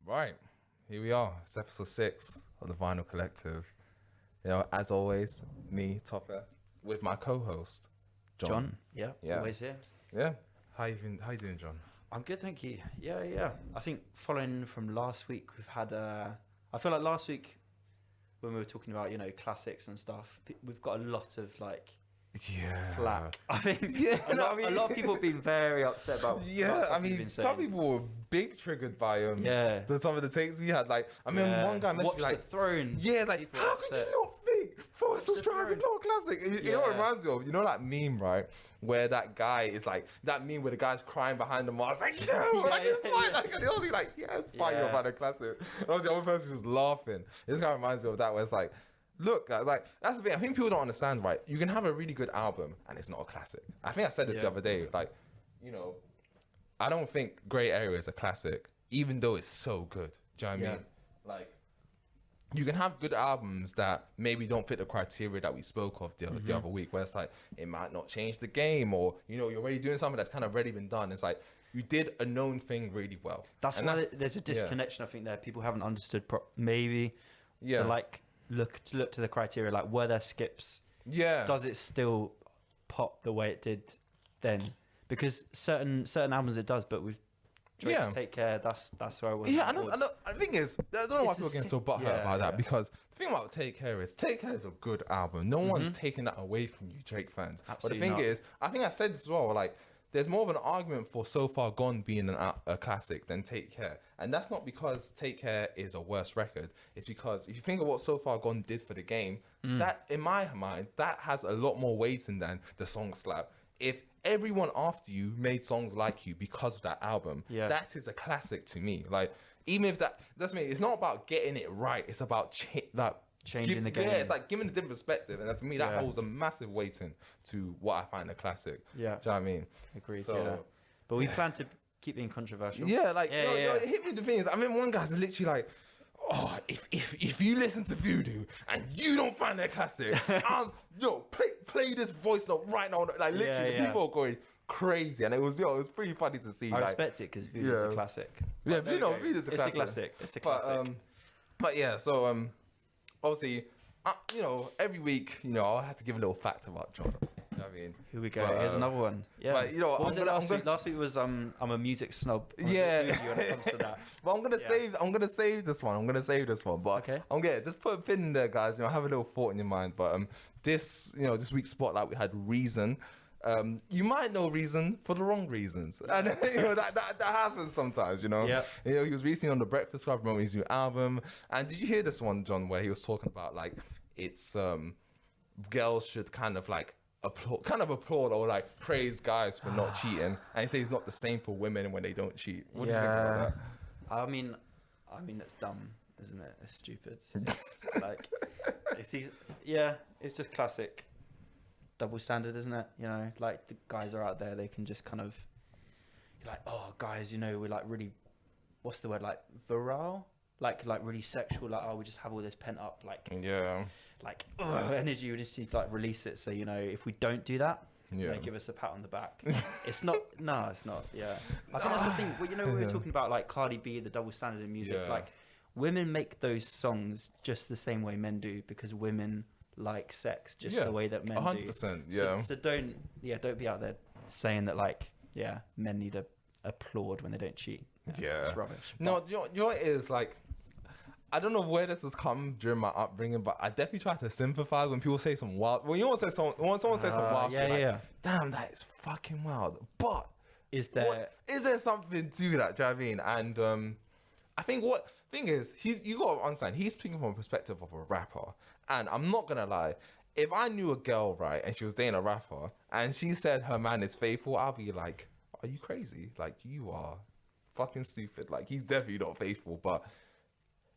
Right, here we are. It's episode 6 of the Vinyl Collective. You know, as always, me, Tope, with my co-host, Jon. Yeah, always here. Yeah. How you doing, Jon? I'm good, thank you. Yeah. I think following from last week, we've had. I feel like last week when we were talking about classics and stuff, we've got a lot of flack. I think a lot of people have been very upset about. Some people were big triggered by some of the takes we had. Like, I mean, one guy messaged me like, the Throne. Yeah, like, how could you not think Forces Drive is not a classic? You know what it reminds me of? You know that meme, right? Where that guy is like, that meme where the guy's crying behind the mask, like, it's fine, you're about a classic. And obviously, the other person was laughing. This kind of reminds me of that, where it's like, look, like, that's the thing. I think people don't understand, right? You can have a really good album and it's not a classic. I think I said this the other day. Like, I don't think Grey Area is a classic, even though it's so good. Do you know what I mean? Like, you can have good albums that maybe don't fit the criteria that we spoke of the other week, where it's like, it might not change the game, or, you're already doing something that's kind of already been done. It's like, you did a known thing really well. That's why there's a disconnection, I think, there. People haven't understood look to the criteria, like, were there skips? Does it still pop the way it did then? Because certain albums it does, but with Drake's Take Care, that's where I was. I know. The thing is, I don't know why people are getting so butthurt about that, because the thing about Take Care is a good album. No one's taking that away from you, Drake fans. Absolutely. But the thing is, I think I said this as well, like, there's more of an argument for So Far Gone being a classic than Take Care. And that's not because Take Care is a worse record. It's because if you think of what So Far Gone did for the game, that, in my mind, that has a lot more weighting than the song Slap. If everyone after you made songs like you because of that album, that is a classic to me. Like, even if that's me, it's not about getting it right. It's about changing the game. Yeah, it's like giving a different perspective, and for me that holds a massive weighting to what I find a classic. Yeah, do you know what I mean? Agreed. So, but we plan to keep being controversial. It hit me the thing is, I mean, one guy's literally like, oh, if you listen to Voodoo and you don't find that classic, play this voice note right now. Like, literally, people are going crazy, and it was pretty funny to see. I respect it because Voodoo's a classic. Yeah, Voodoo's a classic. It's a classic. But yeah, so obviously, every week, I'll have to give a little fact about Jon. You know what I mean? Here we go. Here's another one. Yeah. But, what was it last week? Last week was I'm a music snob. Yeah. When it comes to that. But I'm gonna save this one. But okay. Just put a pin in there, guys. Have a little thought in your mind. But this week's spotlight, we had Reason. You might know Reason for the wrong reasons, and that happens sometimes. He was recently on the Breakfast Club promoting his new album. And did you hear this one, Jon, where he was talking about, like, it's girls should kind of applaud or like praise guys for not cheating, and he says it's not the same for women when they don't cheat. What do you think about that? I mean it's dumb, isn't it? It's stupid. It's like it's just classic double standard, isn't it? Like, the guys are out there, they can just kind of, you're like, oh, guys, we're like really, what's the word, like virile, like really sexual, like, oh, we just have all this pent up energy, we just need to like release it. So if we don't do that, they give us a pat on the back. It's not. I think that's the thing. Well, we were talking about, like, Cardi B, the double standard in music. Like, women make those songs just the same way men do, because women like sex just the way that men 100%, do. 100%. So don't be out there saying that, like, men need to applaud when they don't cheat. It's rubbish. No, you know what it is, like, I don't know where this has come during my upbringing, but I definitely try to sympathize when people say some wild. When someone says some wild shit, like, damn, that is fucking wild. But is there something to that? Do you know what I mean? And I think you got to understand, he's speaking from a perspective of a rapper, and I'm not gonna lie. If I knew a girl, right, and she was dating a rapper, and she said her man is faithful, I'll be like, are you crazy? Like, you are fucking stupid. Like, he's definitely not faithful. But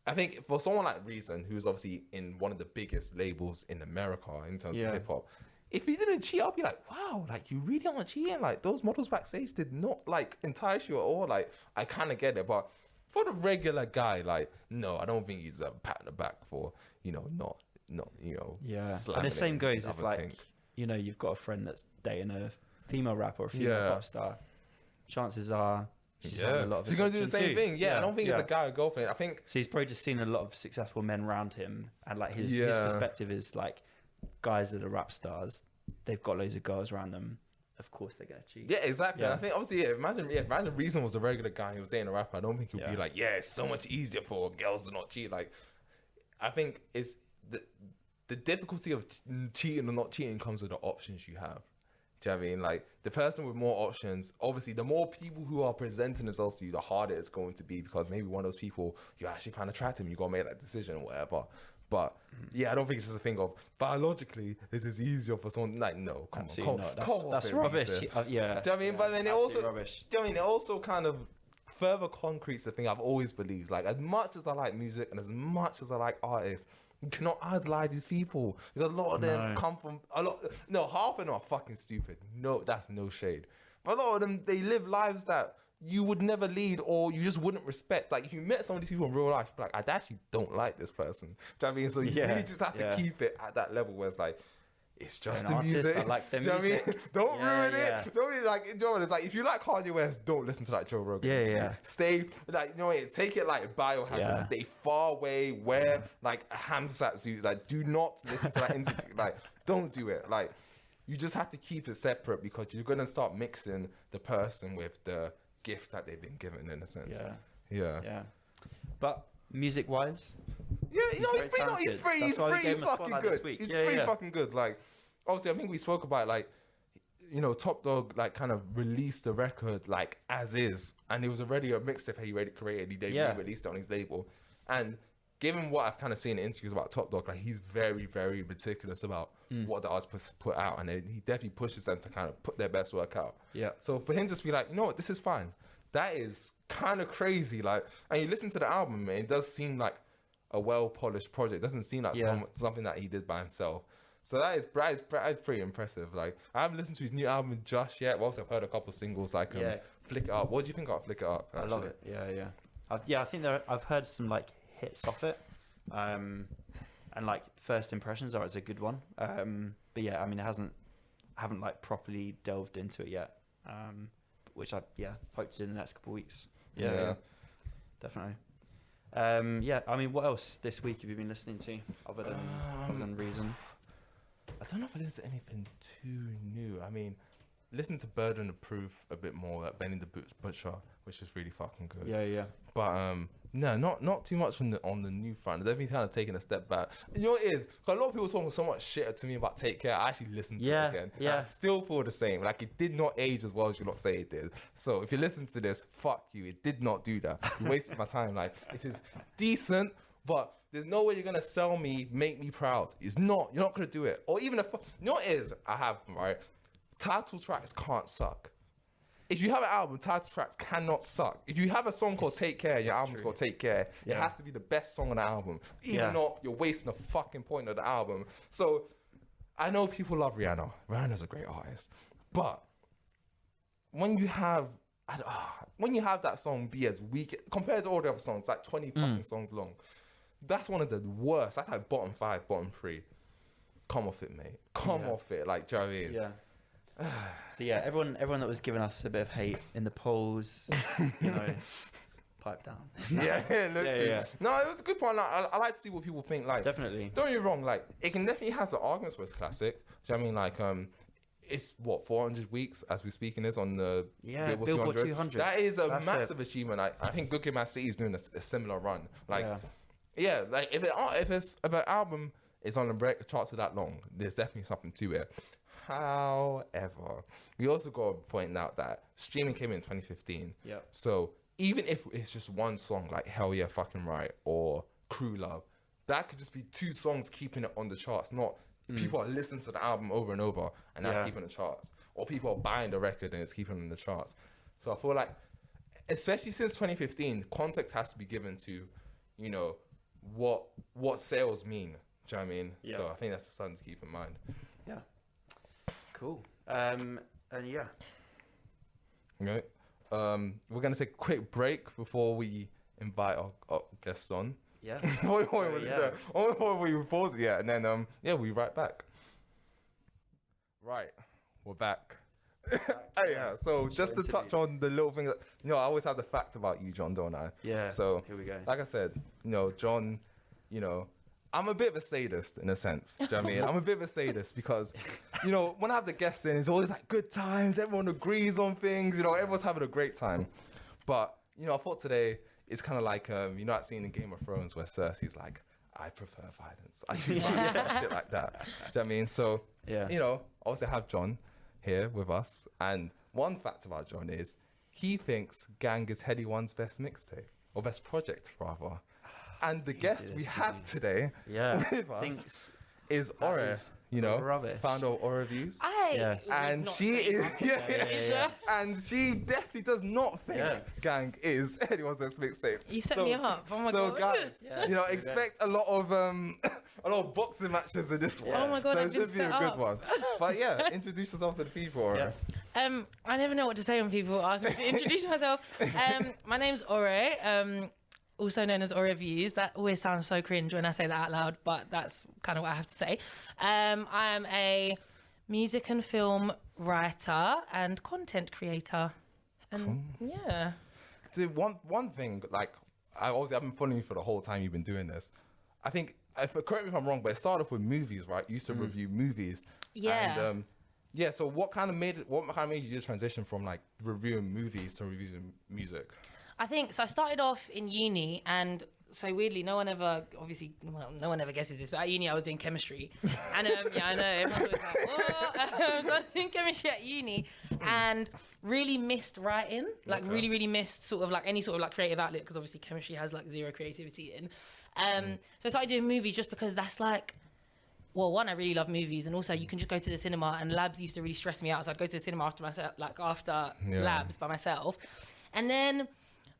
I think for someone like Reason, who's obviously in one of the biggest labels in America in terms of hip hop, if he didn't cheat, I'll be like, wow, like, you really aren't cheating. Like, those models backstage did not, like, entice you at all. Like, I kind of get it, but for the regular guy, like, no, I don't think he's a pat on the back for, not And the same goes if, like, you've got a friend that's dating a female rapper or a female pop star. Chances are She's having a lot of she's gonna do the attention same too. thing. Yeah, I don't think it's a guy or girl thing. I think so. He's probably just seen a lot of successful men around him, and like his perspective is like guys that are rap stars. They've got loads of girls around them. Of course, they're gonna cheat. Yeah, exactly. I think obviously, imagine Reason was a regular guy who was dating a rapper. I don't think he'd be like, it's so much easier for girls to not cheat. Like, I think it's the difficulty of cheating or not cheating comes with the options you have. Do you know what I mean? Like, the person with more options, obviously, the more people who are presenting themselves to you, the harder it's going to be, because maybe one of those people you actually find attractive, you got to make that decision or whatever. But yeah, I don't think it's just a thing of biologically this is easier for someone. Like, no, come on, that's rubbish. Do you know what I mean? But then it also, rubbish. Do you know what I mean? It also kind of further concretes the thing I've always believed. Like, as much as I like music and as much as I like artists, you cannot idolize these people, because a lot of them come from half of them are fucking stupid. No, that's no shade. But a lot of them, they live lives that you would never lead, or you just wouldn't respect. Like, if you met some of these people in real life, you'd be like, I actually don't like this person. Do you know what I mean? So you really just have to keep it at that level where it's like, it's just the music. I like their music. You know what I mean? Don't ruin it. Do you know what I mean? Like, it's like, if you like Kanye West, don't listen to that Joe Rogan. Stay, like, you know what I mean? Take it like biohazard. Stay far away. Wear like a hamster suit. Like, do not listen to that interview. Like, don't do it. Like, you just have to keep it separate, because you're gonna start mixing the person with the gift that they've been given, in a sense. Yeah. But music-wise, he's pretty fucking good. He's pretty fucking good. Like, obviously, I think we spoke about, like, you know, Top Dog, like, kind of released the record like as is, and it was already a mixtape he already created. He released it on his label, and given what I've kind of seen in interviews about Top Dog, like, he's very, very meticulous about what the artists put out, and he definitely pushes them to kind of put their best work out. So for him to just be like, you know what, this is fine, that is kind of crazy. Like, and you listen to the album, and it does seem like a well-polished project. It doesn't seem like something that he did by himself. So that is pretty impressive. Like, I haven't listened to his new album just yet. Well, also, I've heard a couple singles like Flick It Up. What do you think about Flick It Up? Actually? I love it. I think I've heard some like hits off it, and like first impressions are it's a good one. But yeah, I mean, I haven't like properly delved into it yet. Which I hope to do in the next couple of weeks. Yeah, definitely. I mean, what else this week have you been listening to other than Reason? I don't know if I listened to anything too new. I mean, listen to Burden of Proof a bit more, like Benny the Butcher, which is really fucking good. Yeah. But no, not too much on the new front. They've been kind of taking a step back. You know what it is? 'Cause a lot of people talking so much shit to me about Take Care. I actually listened to it again. Yeah. I still feel the same. Like, it did not age as well as you lot say it did. So if you listen to this, fuck you. It did not do that. You wasted my time. Like, this is decent, but there's no way you're gonna sell me, make me proud. It's not. You're not gonna do it. Or even you know what it is? I have, right? Title tracks can't suck. If you have an album, title tracks cannot suck. If you have a song called Take Care, your album's called Take Care, it has to be the best song on the album. Even though you're wasting a fucking point of the album. So, I know people love Rihanna. Rihanna's a great artist. But when you have that song be as weak, compared to all the other songs, like 20 fucking songs long, that's one of the worst. That's like bottom 5, bottom 3. Come off it, mate. Come off it. Like, do you know what I mean? Yeah. So yeah, everyone that was giving us a bit of hate in the polls, you know, pipe down. Literally. No, it was a good point. Like, I like to see what people think. Like, definitely. Don't get me wrong. Like, it can definitely has the arguments for its classic. Do you know what I mean? Like, it's what 400 weeks as we're speaking is on the Billboard 200. That is a massive achievement. I think Good Kid, Mad City is doing a similar run. Like, like if an album is on the charts for that long, there's definitely something to it. However, we also got to point out that streaming came in 2015. Yeah. So even if it's just one song like Hell Yeah Fucking Right or Crew Love, that could just be 2 songs keeping it on the charts. Not people are listening to the album over and over and that's keeping the charts. Or people are buying the record and it's keeping it in the charts. So I feel like, especially since 2015, context has to be given to, you know, what sales mean. Do you know what I mean? Yeah. So I think that's something to keep in mind. Yeah. Cool. And yeah. Okay. We're gonna take a quick break before we invite our guests on. Yeah. Before we pause it, and then we'll be right back. Right, we're back. Yeah. So just to touch on the little thing that, I always have the fact about you, Jon, don't I? Yeah. So here we go. like I said, Jon, I'm a bit of a sadist in a sense. Do you know what I mean? I'm a bit of a sadist because, when I have the guests in, it's always like good times. Everyone agrees on things. Everyone's having a great time. But, I thought today it's kind of like, that scene in Game of Thrones where Cersei's like, I prefer violence. I choose violence and shit like that. Do you know what I mean? So, obviously I have Jon here with us. And one fact about Jon is he thinks Gang is Headie One's best mixtape, or best project, rather. And the guest we have today with us is Ore, founder of Oreviews. And she is, and she definitely does not think Gang is anyone's best mixtape. You set me up. Oh my god! So guys, expect a lot of boxing matches in this one. Oh my god! So it should be a good one. But introduce yourself to the people. Ore. I never know what to say when people ask me to introduce myself. My name's Ore. Also known as Oreviews. That always sounds so cringe when I say that out loud, but that's kind of what I have to say. I am a music and film writer and content creator. And yeah. Dude, one thing, like, I've been following you for the whole time you've been doing this. I think, correct me if I'm wrong, but it started off with movies, right? You used to review movies. Yeah. And, so what kind of made you do the transition from like reviewing movies to reviewing music? I think so. I started off in uni, and so weirdly, no one ever guesses this, but at uni I was doing chemistry, and I know everyone was like, "What?" So I was doing chemistry at uni, and really missed writing, like really missed sort of like any sort of like creative outlet, because obviously chemistry has like zero creativity in. So I started doing movies just because that's like, well, one, I really love movies, and also you can just go to the cinema, and labs used to really stress me out, so I'd go to the cinema after labs by myself, and then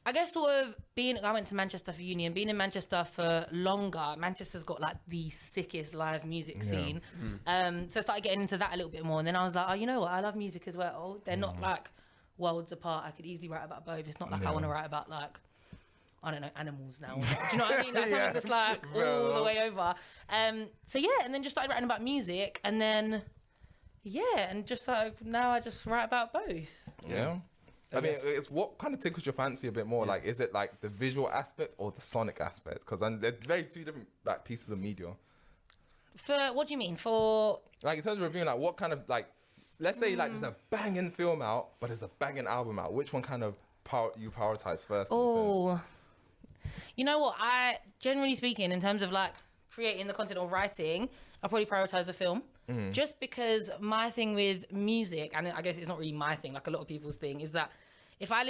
I guess I went to Manchester for uni, and being in Manchester for longer, Manchester's got like the sickest live music scene. So I started getting into that a little bit more, and then I was like, oh, you know what? I love music as well. They're not like worlds apart. I could easily write about both. It's not like I want to write about like, I don't know, animals now. Do you know what I mean? Like something that's like all the way over. And then just started writing about music, and then and just like now I just write about both. Yeah. I mean, it's what kind of tickles your fancy a bit more. Like, is it like the visual aspect or the sonic aspect? Because they're very two different like pieces of media. For what do you mean? For like in terms of reviewing, like what kind of like, let's say like there's a banging film out, but there's a banging album out. Which one kind of you prioritize first? Oh, you know what? I generally speaking, in terms of like creating the content or writing, I probably prioritize the film. Just because my thing with music, and I guess it's not really my thing, like a lot of people's thing, is that if I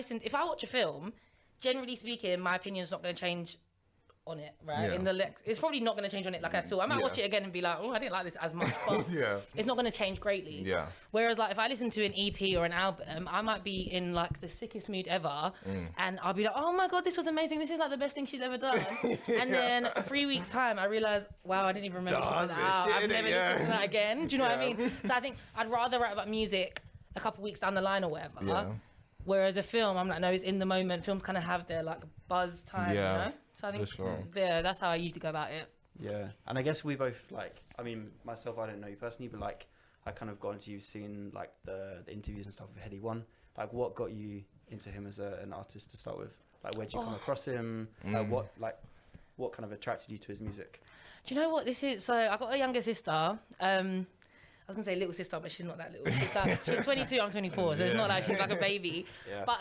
watch a film, generally speaking, my opinion is not going to change on it, right? It's probably not going to change on it like at all. I might watch it again and be like, oh, I didn't like this as much, but it's not going to change greatly. Yeah. Whereas like if I listen to an EP or an album, I might be in like the sickest mood ever, and I'll be like, oh my god, this was amazing. This is like the best thing she's ever done. And then 3 weeks time, I realize, wow, I didn't even remember she was out. I've never listened to that again. Do you know what I mean? So I think I'd rather write about music a couple weeks down the line or whatever. Yeah. Whereas a film, I'm like, no, it's in the moment. Films kind of have their like buzz time, you know? So I think, that's how I usually go about it. Yeah, and I guess we both like, I mean, myself, I don't know you personally, but like, I kind of got into you seeing like the interviews and stuff with Headie One. Like, what got you into him as an artist to start with? Like, where'd you come across him? What kind of attracted you to his music? Do you know what this is? So I got a younger sister. I was gonna say little sister, but she's not that little. She's 22, I'm 24, so it's not like she's like a baby. But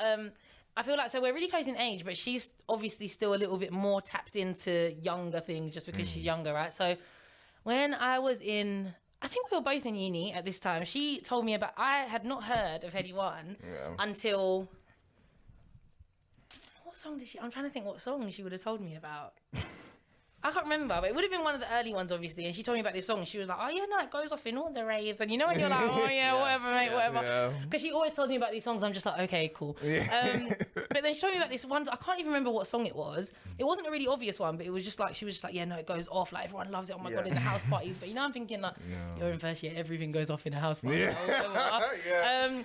I feel like, so we're really close in age, but she's obviously still a little bit more tapped into younger things just because she's younger, right? So when I was I think we were both in uni at this time, she told me I had not heard of Headie One until, I'm trying to think what song she would have told me about. I can't remember, but it would have been one of the early ones, obviously. And she told me about this song. And she was like, oh, yeah, no, it goes off in all the raves. And you know when you're like, oh, whatever, mate, whatever. Because she always told me about these songs. I'm just like, okay, cool. But then she told me about this one. I can't even remember what song it was. It wasn't a really obvious one, but it was just like, she was just like, yeah, no, it goes off. Like, everyone loves it. Oh, my God, in the house parties. But, I'm thinking, like, you're in first year. Everything goes off in a house party. And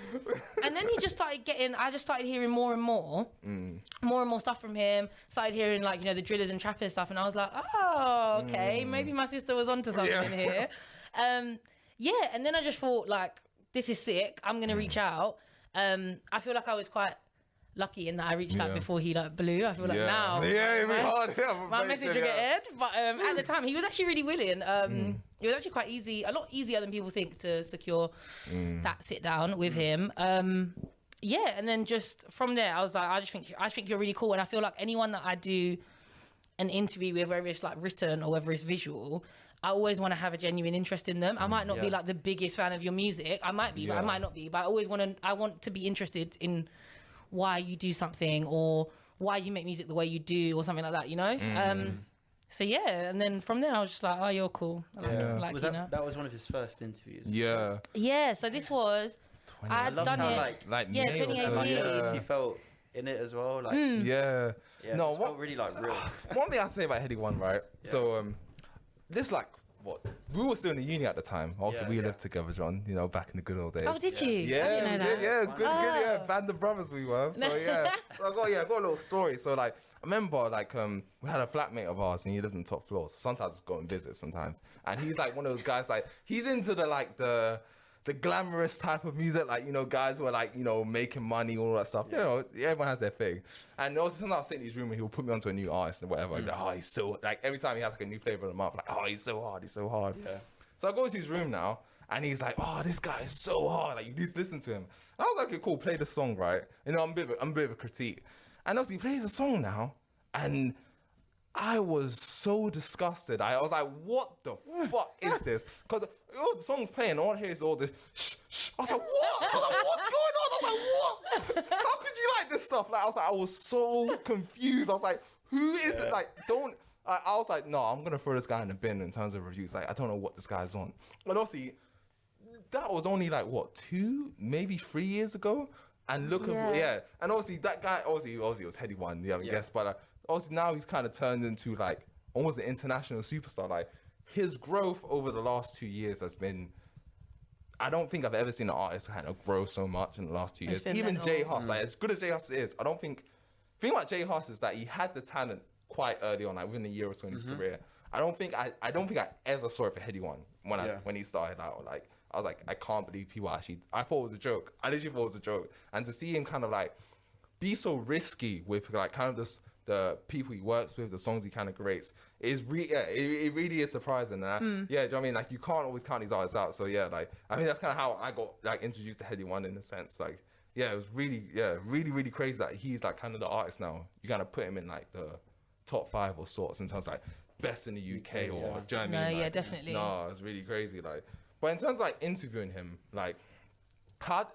then I just started hearing more and more stuff from him. Started hearing, like, the drillers and trappers stuff. And I was like, oh, okay, maybe my sister was onto something here. And then I just thought, like, this is sick. I'm gonna reach out. I feel like I was quite lucky in that I reached out before he like blew. I feel like now my message will get aired. But at the time, he was actually really willing. It was actually quite easy, a lot easier than people think to secure that sit down with him. Yeah, and then just from there, I was like, I think you're really cool, and I feel like anyone that I do an interview with, whether it's like written or whether it's visual, I always want to have a genuine interest in them. I might not be like the biggest fan of your music. I might be, but I might not be. But I want to be interested in why you do something or why you make music the way you do or something like that, you know? So yeah, and then from there I was just like, oh, you're cool. Like, that was one of his first interviews. Yeah, so this was, I had done it. Like 2018. He felt in it as well. Like, yeah, no, it felt really like real. One thing I'd say about Headie One, right? Yeah. So this like, what, we were still in the uni at the time. Also, we lived together, Jon. You know, back in the good old days. Oh, did you? Yeah, I didn't know that. good. Yeah, band of brothers we were. So yeah, so I got a little story. So like, I remember like we had a flatmate of ours, and he lived on the top floor. So sometimes I'd go and visit sometimes, and he's like one of those guys like he's into the glamorous type of music, like, you know, guys who are like, you know, making money, all that stuff. You know, everyone has their thing. And also sometimes I'll sit in his room and he'll put me onto a new artist and whatever. Like, oh, he's so, like, every time he has like a new flavor of the month, like, oh, he's so hard. Yeah. So I go to his room now and he's like, oh, this guy is so hard. Like, you need to listen to him. And I was like, okay, cool, play the song, right? You know, I'm a bit of a critique. And obviously he plays the song now and I was so disgusted. I was like, what the fuck is this? Because the song's playing, all I hear is all this shh, shh. I was like, what? I was like, what's going on? I was like, what? How could you like this stuff? Like, I was so confused. I was like, who is it? Like, I was like, no, I'm going to throw this guy in the bin in terms of reviews. Like, I don't know what this guy's on. But obviously, that was only like, what, 2, maybe 3 years ago? And look at, and obviously that guy, obviously it was Headie One, I guess, but obviously now he's kind of turned into like almost an international superstar. Like his growth over the last 2 years has been, I don't think I've ever seen an artist kind of grow so much in the last 2 years. Even J Hus, like as good as J Hus is, the thing about J Hus is that he had the talent quite early on, like within a year or so in his career. I don't think I ever saw it for Headie One when he started out. Like I was like, I can't believe people actually, I thought it was a joke. I literally thought it was a joke. And to see him kind of like be so risky with like kind of this, the people he works with, the songs he kind of creates, it really is surprising. Yeah, do you know what I mean? Like you can't always count these artists out. So yeah, like I mean that's kind of how I got like introduced to Headie One in a sense. Like yeah, it was really crazy that he's like kind of the artist now. You kind of put him in like the top 5 or sorts in terms of like best in the UK or do you know what I mean? No, like, yeah, definitely. No, it's really crazy. Like, but in terms of like interviewing him, like. How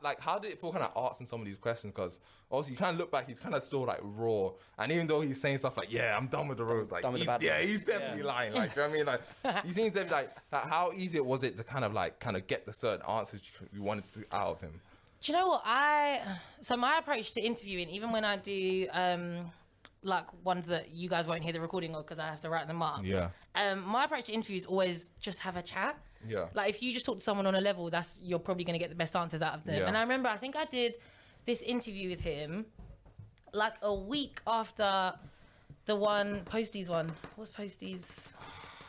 did it feel kind of asking some of these questions? Because also you kind of look back, he's kind of still like raw, and even though he's saying stuff like, "Yeah, I'm done with the roast," like he's definitely lying. Like, you know what I mean? Like, he seems to be like how easy was it to kind of get the certain answers you wanted to out of him? Do you know what so my approach to interviewing, even when I do like ones that you guys won't hear the recording of because I have to write them up. Yeah. My approach to interviews is always just have a chat. Yeah. Like if you just talk to someone on a level, you're probably going to get the best answers out of them. Yeah. And I remember, I think I did this interview with him like a week after the Posties one. What's Posties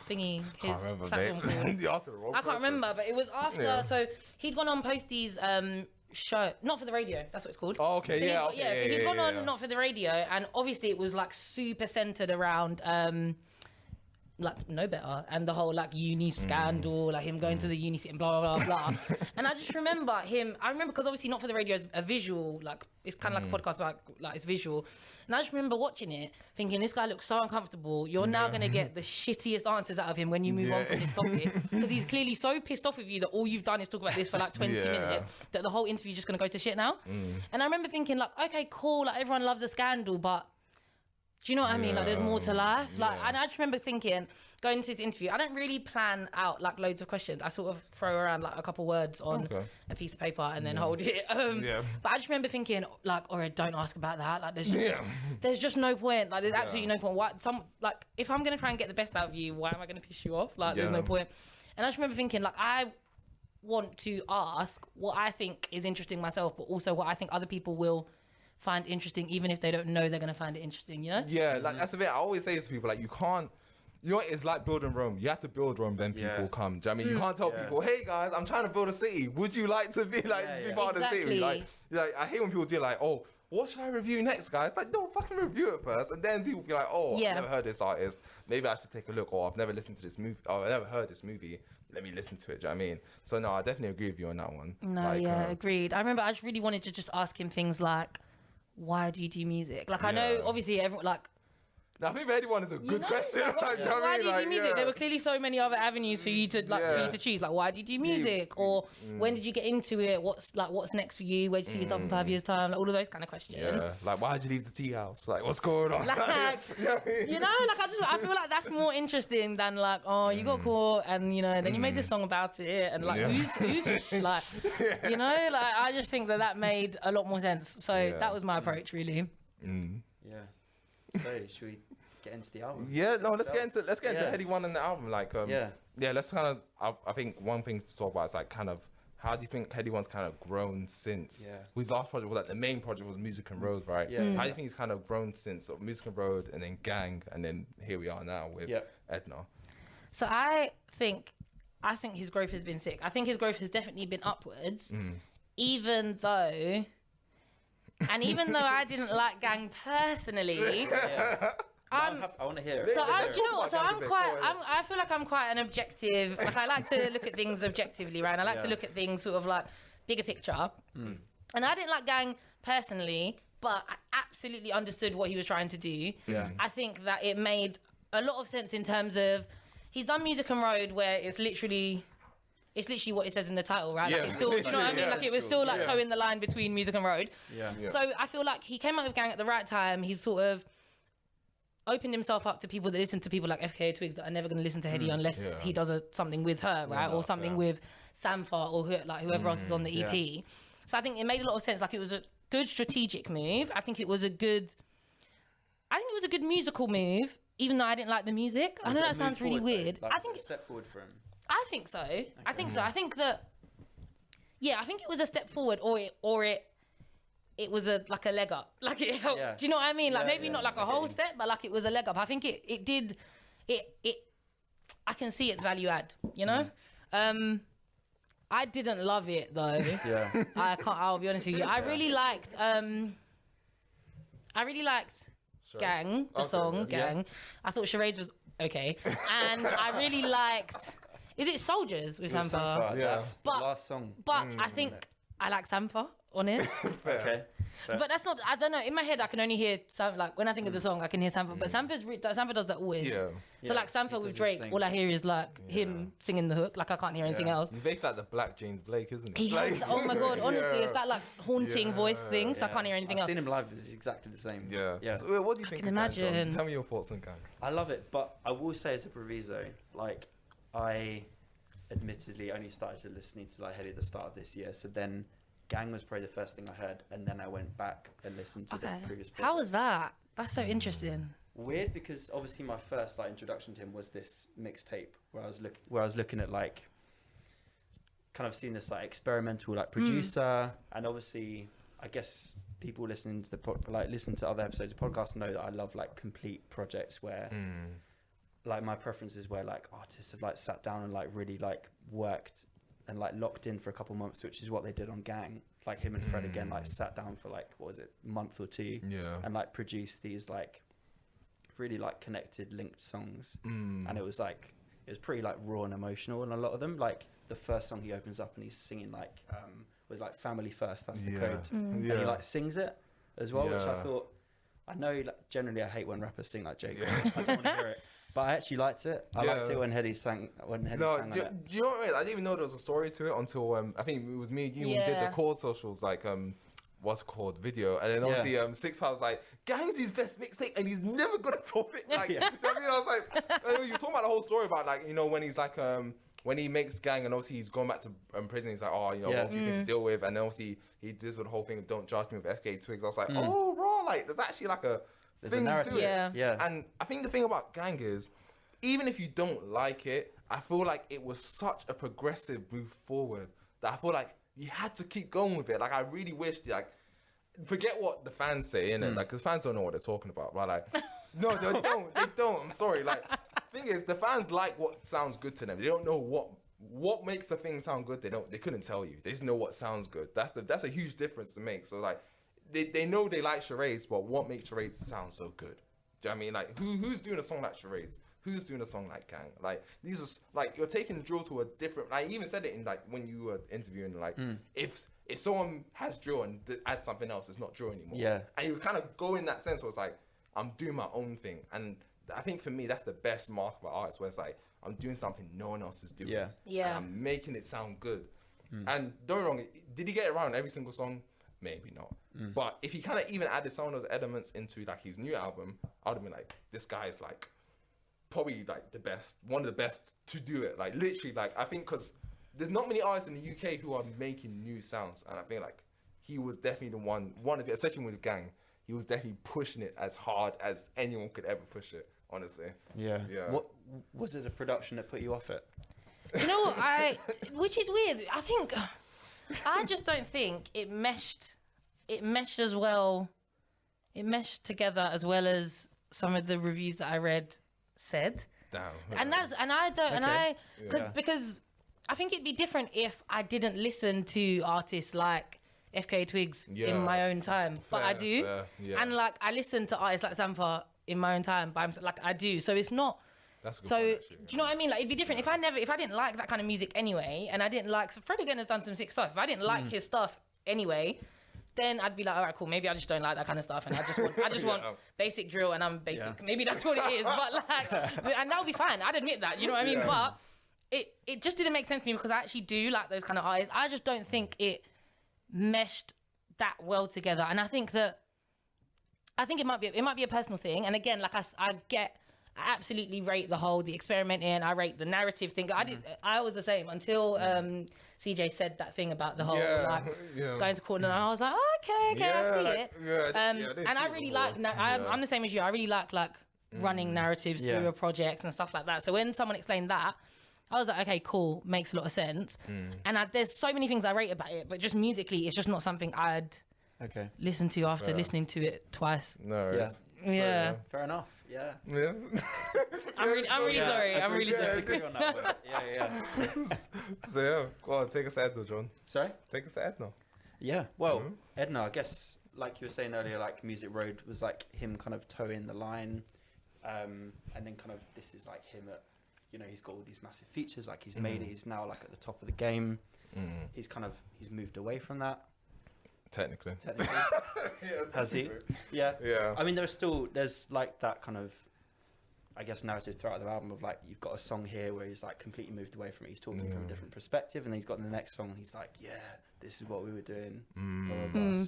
thingy? His platform called? I can't remember, but it was after. Yeah. So he'd gone on Posties show, Not For The Radio, that's what it's called. Oh, okay, so he'd gone on Not For The Radio, and obviously it was like super centered around like No Better and the whole like uni scandal, like him going to the uni and blah blah blah blah. And I just remember because obviously Not For The Radio is a visual, like it's kind of like a podcast, like it's visual. And I just remember watching it thinking, this guy looks so uncomfortable. You're now going to get the shittiest answers out of him when you move on from this topic, because he's clearly so pissed off with you that all you've done is talk about this for like 20 minutes, that the whole interview is just going to go to shit now. And I remember thinking like, okay, cool, like everyone loves a scandal, but do you know what I mean? Like there's more to life. Like, and I just remember thinking, going into this interview, I don't really plan out like loads of questions. I sort of throw around like a couple words on a piece of paper and then hold it. But I just remember thinking like, don't ask about that. Like there's just no point. Like there's absolutely no point. Like if I'm going to try and get the best out of you, why am I going to piss you off? Like there's no point. And I just remember thinking like, I want to ask what I think is interesting myself, but also what I think other people will find interesting, even if they don't know they're going to find it interesting, you know? Yeah, like that's the bit I always say to people, like you can't, you know what, it's like building Rome. You have to build Rome, then people come. Do you know what I mean? You can't tell people, hey guys, I'm trying to build a city. Would you like to be be part of the city? Like I hate when people do like, oh, what should I review next, guys? Like, no, fucking review it first. And then people be like, oh, I've never heard this artist. Maybe I should take a look. Or I've never listened to this movie. Or I've never heard this movie. Let me listen to it. Do you know what I mean? So, no, I definitely agree with you on that one. No, agreed. I remember I just really wanted to just ask him things like, why do you do music? Like, I know, obviously, everyone, like, I think Headie One is a good question. Why do you do music? There were clearly so many other avenues for you to for you to choose. Like, why do you do music? Or when did you get into it? What's next for you? Where do you see yourself in 5 years' time? Like, all of those kind of questions. Yeah. Like, why did you leave the tea house? Like, what's going on? Like, I feel like that's more interesting than like, oh, you got caught and then you made this song about it and like who's like, like I just think that made a lot more sense. So that was my approach, really. Yeah. So should we get into the album? Yeah, no, let's get into Headie One and the album. Like, let's kind of. I think one thing to talk about is like kind of how do you think Headie One's kind of grown since? His last project was like the main project was Music and Road, right? How do you think he's kind of grown since Music and Road and then Gang and then here we are now with EDNA? So I think his growth has been sick. I think his growth has definitely been upwards, even though I didn't like Gang personally. I want to hear it. So I feel like I'm quite an objective. Like I like to look at things objectively, right? And I like to look at things sort of like bigger picture. And I didn't like Gang personally, but I absolutely understood what he was trying to do. I think that it made a lot of sense in terms of he's done Music and Road where it's literally what it says in the title, right? Like it's still, do you know what I mean? Like it was still like towing the line between Music and Road. So I feel like he came out with Gang at the right time. He's sort of opened himself up to people that listen to people like FKA Twigs that are never going to listen to Headie unless he does something with her, right? Or something with Sampha or whoever else is on the EP. So I think it made a lot of sense. Like it was a good strategic move. I think it was a good musical move, even though I didn't like the music. I know that sounds really weird. Like, I think it's a step forward for him. I think so. Okay. I think so. I think that, I think it was a step forward, or it was a leg up. Like it helped. Yeah. Do you know what I mean? Like maybe not like a whole step, but like it was a leg up. I think it did. I can see its value add. I didn't love it though. I'll be honest with you. I really liked. Gang, the song Gang. I thought Charades was okay, and I really liked. Is it Soldiers with Sampha? That's the last song. But I think I like Sampha on it. Okay. But that's not. I don't know. In my head, I can only hear like when I think of the song, I can hear Sampha. But Sampha does that always. So like Sampha with Drake, all I hear is like him singing the hook. Like I can't hear anything else. He's basically like the Black James Blake, isn't he? Oh my god! Honestly, it's that like haunting voice thing. So I can't hear anything else. I've seen him live. It's exactly the same. Yeah. So what do you think? I can imagine. Tell me your thoughts on Gang. I love it, but I will say as a proviso, like I admittedly only started listening to like Headie at the start of this year. So then Gang was probably the first thing I heard, and then I went back and listened to the previous projects. How was that? That's so interesting. Weird, because obviously my first like introduction to him was this mixtape where I was looking at like kind of seeing this like experimental like producer, and obviously I guess people listening to listen to other episodes of podcasts know that I love like complete projects where like my preferences where like artists have like sat down and like really like worked and like locked in for a couple months, which is what they did on Gang. Like him and Fred again like sat down for like a month or two and like produced these like really like connected linked songs, and it was pretty like raw and emotional. And a lot of them, like the first song he opens up and he's singing like was like Family First, that's the code, and he like sings it as well, which I thought, I know like generally I hate when rappers sing like J. Cole. I don't want to hear it. But I actually liked it. I liked it when Headie sang. Do you know what I mean? I didn't even know there was a story to it until I think it was me and you who did the Chord Socials, like what's it called, video, and then obviously 6 5 was like, Gang's his best mixtape and he's never gonna top it. Like, you know what I mean? I was like, you were talking about the whole story about like, when he's like when he makes Gang and obviously he's going back to prison, he's like, what have you been to deal with? And then obviously he does with the whole thing of Don't Judge Me with FKA Twigs. I was like, oh raw, like there's actually like there's thing to it. And I think the thing about Gang is, even if you don't like it, I feel like it was such a progressive move forward that I feel like you had to keep going with it. Like I really wished, like, forget what the fans say, innit? Like, because fans don't know what they're talking about. But like, no, they don't. I'm sorry. Like, thing is, the fans like what sounds good to them. They don't know what makes a thing sound good. They couldn't tell you. They just know what sounds good. That's a huge difference to make. So like, they know they like charades, but what makes charades sound so good? Do you know what I mean? Like, who's doing a song like charades? Who's doing a song like Gang? Like, these are like, you're taking drill to a different. Like, you even said it in like when you were interviewing. Like, if someone has drill and adds something else, it's not drill anymore. Yeah. And he was kind of going in that sense. Where it's like, I'm doing my own thing, and I think for me that's the best mark of an artist, where it's like, I'm doing something no one else is doing. Yeah. Yeah. And I'm making it sound good. And don't get me wrong, did he get it right on every single song? Maybe not. But if he kind of even added some of those elements into like his new album, I would have been like, this guy is like probably like the best, one of the best to do it. Like literally, like I think because there's not many artists in the UK who are making new sounds, and I think like he was definitely the one of it, especially with the Gang. He was definitely pushing it as hard as anyone could ever push it. Honestly. Yeah. Yeah. What was it? The production that put you off it? You know what, which is weird. I think I just don't think it meshed as well. It meshed together as well as some of the reviews that I read said. Damn. Because I think it'd be different if I didn't listen to artists like FK Twigs in my own time, but I do. And like I listen to artists like Sampha in my own time, like I do. So it's not. That's a good so point, actually, do you know what I mean? Like it'd be different if I didn't like that kind of music anyway, and I didn't like. So Fred again has done some sick stuff. If I didn't like his stuff anyway, then I'd be like, all right, cool. Maybe I just don't like that kind of stuff, and I just want basic drill, and I'm basic. Yeah. Maybe that's what it is. But like, and that'll be fine. I'd admit that. You know what I mean? But it just didn't make sense to me because I actually do like those kind of artists. I just don't think it meshed that well together, and I think it might be a personal thing. And again, like I absolutely rate the experimenting. I rate the narrative thing. I was the same until CJ said that thing about the whole going to court, and I was like, oh, okay, I see it. And I really like. I'm the same as you. I really like running narratives through a project and stuff like that. So when someone explained that, I was like, okay, cool, makes a lot of sense. And there's so many things I rate about it, but just musically, it's just not something I'd listen to after listening to it twice. No. Yeah. Fair enough. Yeah. Yeah. I'm really sorry. I'm really sorry. Disagree on that one. Yeah. So yeah, go on, take us to Edna, John. Sorry? Take us to Edna. Yeah. Well, Edna, I guess, like you were saying earlier, like Music Road was like him kind of towing the line, and then kind of this is like him at, he's got all these massive features. Like he's made it. He's now like at the top of the game. He's moved away from that. Technically. Has he? Yeah. I mean, there's like that kind of, I guess, narrative throughout the album of like, you've got a song here where he's like completely moved away from it. He's talking from a different perspective, and then he's got in the next song, he's like, yeah, this is what we were doing. Blah, blah, blah.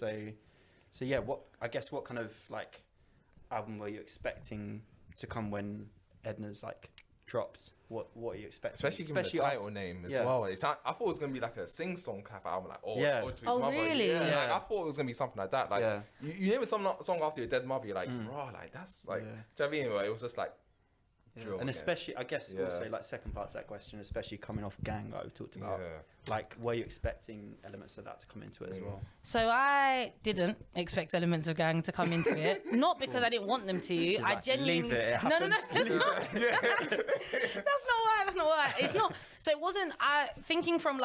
So yeah, what kind of like album were you expecting to come when Edna's like dropped? What are you expecting? Especially the title name as well. I thought it was gonna be like a sing-song type album, like to his mother. Really? Yeah. Like, I thought it was gonna be something like that. Like you name a song after your dead mother, you're like, bro, like that's like. Do you know what I mean? But it was just like. Drill, and especially, I guess, also like second part to that question, especially coming off Gang, like we talked about. Like, were you expecting elements of that to come into it as well? So I didn't expect elements of Gang to come into it, not because I didn't want them to. I genuinely leave it. No, that's not. That's not why. It's not. So it wasn't. Thinking from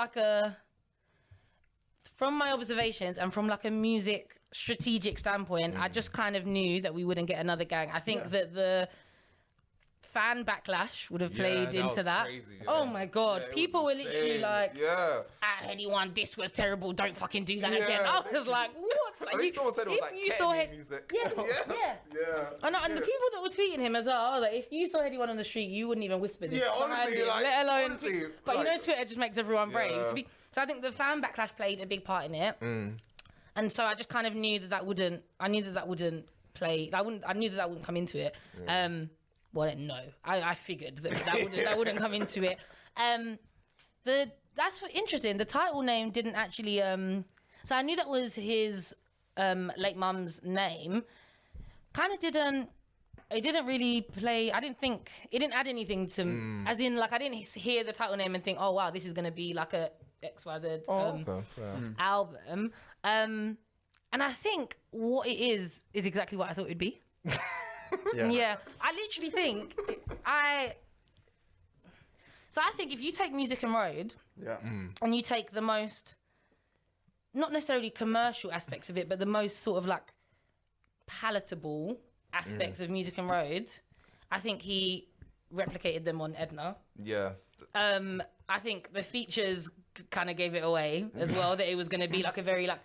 from my observations and from like a music strategic standpoint, I just kind of knew that we wouldn't get another Gang. I think that the fan backlash would have played into that. Crazy, Oh my god, people were literally like, "Ah, Headie One, this was terrible. Don't fucking do that again." I was like, "What?" Like, I think someone said it was like ketamine music. Yeah. And the people that were tweeting him as well, I was like, if you saw Headie One on the street, you wouldn't even whisper this. Yeah, honestly, like, let alone. honestly, but like, Twitter just makes everyone brave. So I think the fan backlash played a big part in it, and so I just kind of knew that wouldn't. I knew that wouldn't play. I knew that wouldn't come into it. Well, no, I figured that wouldn't come into it. That's interesting. The title name didn't actually. So I knew that was his late mum's name. Kind of didn't. It didn't really play. I didn't think it didn't add anything to. As in, like I didn't hear the title name and think, oh wow, this is gonna be like a XYZ album. And I think what it is exactly what I thought it'd be. Yeah, I literally think So I think if you take Music and Road and you take the most, not necessarily commercial aspects of it, but the most sort of like palatable aspects of Music and Road, I think he replicated them on EDNA. Yeah. I think the features kind of gave it away as well, that it was going to be like a very like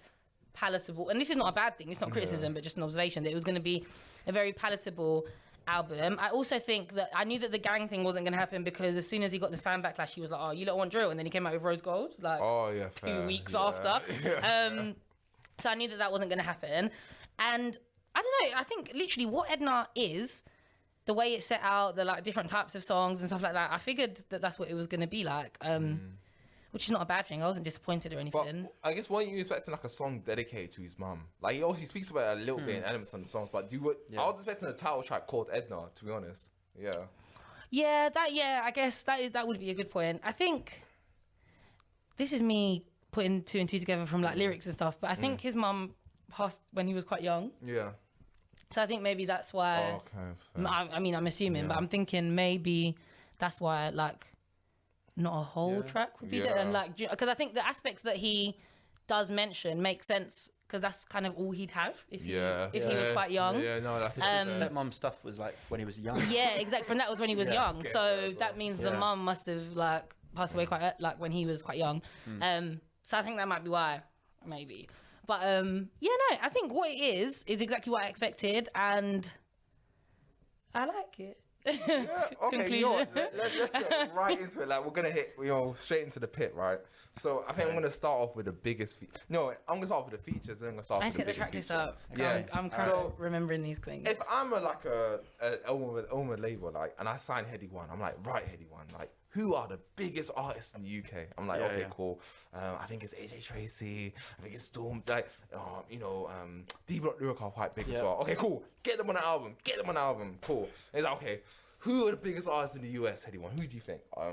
palatable, and this is not a bad thing, it's not criticism, but just an observation, that it was going to be a very palatable album. I also think that I knew that the gang thing wasn't going to happen, because as soon as he got the fan backlash, he was like, oh, you don't want drill, and then he came out with Rose Gold like 2 weeks after. So I knew that wasn't going to happen. And I don't know, I think literally what EDNA is, the way it's set out, the like different types of songs and stuff like that, I figured that that's what it was going to be like, which is not a bad thing. I wasn't disappointed or anything. But I guess, weren't you expecting like a song dedicated to his mum? Like, he obviously speaks about it a little bit in elements on the songs, but I was expecting a title track called EDNA, to be honest. Yeah, I guess that would be a good point. I think this is me putting 2 and 2 together from like lyrics and stuff, but I think his mum passed when he was quite young. Yeah. So I think maybe that's why. I mean, I'm assuming, but I'm thinking maybe that's why, like, not a whole track would be there, and like, because I think the aspects that he does mention make sense, because that's kind of all he'd have if he was quite young. Yeah, no, that's stepmom stuff was like when he was young. Yeah, exactly. From that was when he was young, so that means the mum must have like passed away quite like when he was quite young. So I think that might be why, maybe. But I think what it is exactly what I expected, and I like it. Okay, you know what? Let's get right into it. Like, we're gonna hit straight into the pit, right? So I think I'm gonna start off with the biggest. I'm gonna start off with the features, and then I'm gonna start off with the biggest feature. I just get the track list up. I'm kind of remembering these things. If I'm a Oma label, like, and I sign Headie One, I'm like, right, Headie One, like, who are the biggest artists in the UK? I'm like, cool. I think it's AJ Tracy. I think it's Storm. Like, D Block Lyric are quite big as well. Okay, cool. Get them on the album. Cool. And it's like, okay, who are the biggest artists in the US, Headie One? Who do you think? I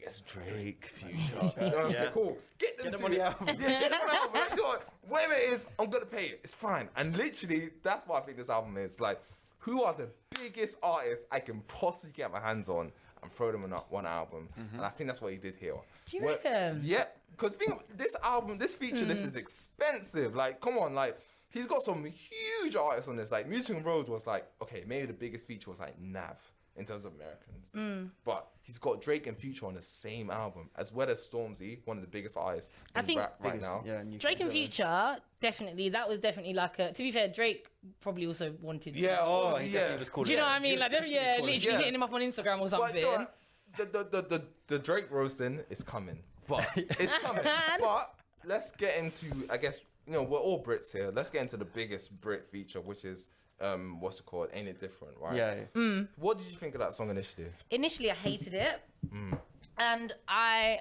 guess Drake, Future. Okay, cool. Get them on the album. Get them on the album. Like, whatever it is, I'm gonna pay it. It's fine. And literally, that's what I think this album is. Like, who are the biggest artists I can possibly get my hands on and throw them on one album? And I think that's what he did here. Do you reckon? Yeah, because this album, this feature list is expensive. Like, come on, like, he's got some huge artists on this. Like, Music and Road was like, okay, maybe the biggest feature was like Nav in terms of Americans. But he's got Drake and Future on the same album, as well as Stormzy, one of the biggest artists in rap right now. Yeah, Drake and Future, definitely, that was definitely like a, to be fair, Drake probably also wanted to. He definitely was cool. Do you know what I mean? Like, literally hitting him up on Instagram or something. But the Drake roasting is coming. But it's coming. But let's get into, I guess, we're all Brits here. Let's get into the biggest Brit feature, which is what's it called? Ain't It Different, right? Yeah. What did you think of that song initially? Initially, I hated it, and I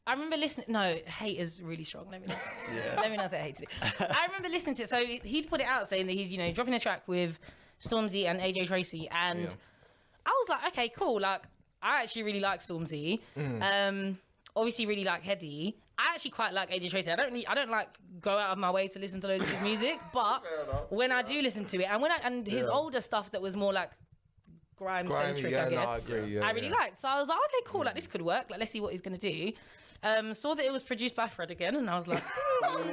remember listening. No, hate is really strong. Let me not say I hated it. I remember listening to it. So he'd put it out saying that he's dropping a track with Stormzy and AJ Tracy, and I was like, okay, cool. Like, I actually really like Stormzy. Obviously, really like Headie. I actually quite like AJ Tracy. I don't like go out of my way to listen to loads of his music, but when I do listen to it, and his older stuff that was more like grime centric, I guess, I agree. I really liked. So I was like, okay, cool. Like, this could work. Like, let's see what he's gonna do. Saw that it was produced by Fred again, and I was like,